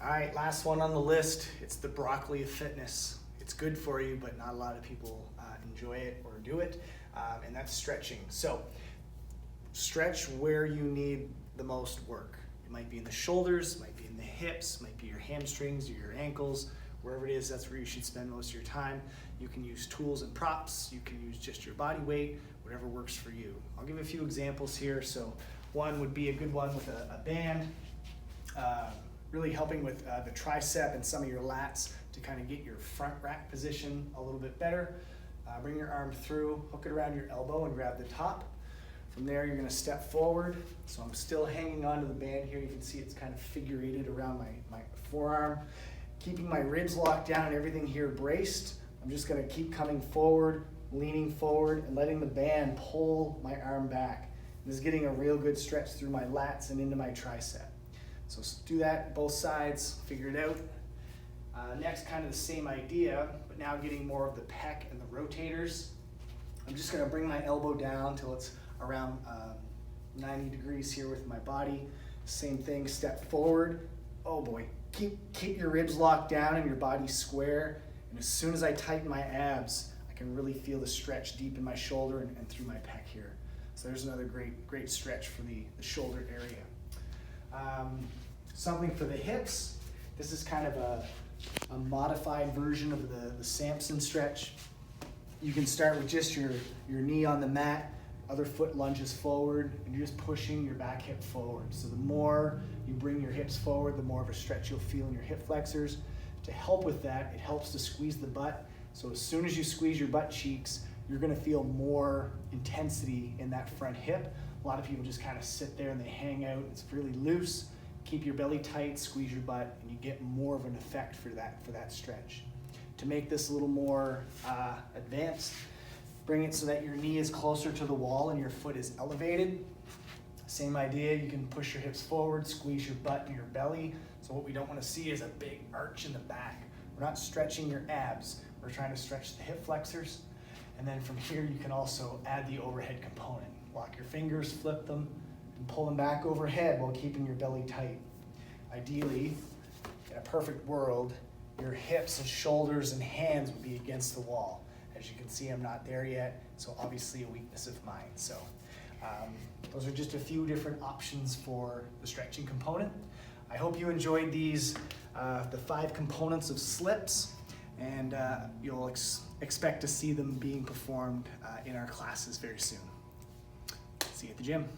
All right, last one on the list. It's the broccoli of fitness. It's good for you, but not a lot of people enjoy it or do it, and that's stretching. So stretch where you need the most work. It might be in the shoulders, might be in the hips, might be your hamstrings or your ankles. Wherever it is, that's where you should spend most of your time. You can use tools and props. You can use just your body weight, whatever works for you. I'll give a few examples here. So one would be a good one with a band, really helping with the tricep and some of your lats to kind of get your front rack position a little bit better. Bring your arm through, hook it around your elbow and grab the top. From there, you're gonna step forward. So I'm still hanging onto the band here. You can see it's kind of figurated around my forearm. Keeping my ribs locked down and everything here braced. I'm just gonna keep coming forward, leaning forward, and letting the band pull my arm back. This is getting a real good stretch through my lats and into my tricep. So do that both sides, figure it out. Next, kind of the same idea, but now getting more of the pec and the rotators. I'm just gonna bring my elbow down till it's around 90 degrees here with my body. Same thing, step forward. Oh boy, keep your ribs locked down and your body square. And as soon as I tighten my abs, I can really feel the stretch deep in my shoulder and through my pec here. So there's another great stretch for the shoulder area. Something for the hips. This is kind of a modified version of the Samson stretch. You can start with just your knee on the mat, other foot lunges forward, and you're just pushing your back hip forward. So the more you bring your hips forward, the more of a stretch you'll feel in your hip flexors. To help with that, it helps to squeeze the butt. So as soon as you squeeze your butt cheeks, you're gonna feel more intensity in that front hip. A lot of people just kind of sit there and they hang out. It's really loose. Keep your belly tight, squeeze your butt, and you get more of an effect for that stretch. To make this a little more advanced, bring it so that your knee is closer to the wall and your foot is elevated. Same idea, you can push your hips forward, squeeze your butt and your belly. So what we don't want to see is a big arch in the back. We're not stretching your abs, we're trying to stretch the hip flexors. And then from here, you can also add the overhead component. Lock your fingers, flip them, and pull them back overhead while keeping your belly tight. Ideally, in a perfect world, your hips and shoulders and hands would be against the wall. As you can see, I'm not there yet, so obviously a weakness of mine. So those are just a few different options for the stretching component. I hope you enjoyed these, the 5 components of slips, and you'll expect to see them being performed in our classes very soon. See you at the gym.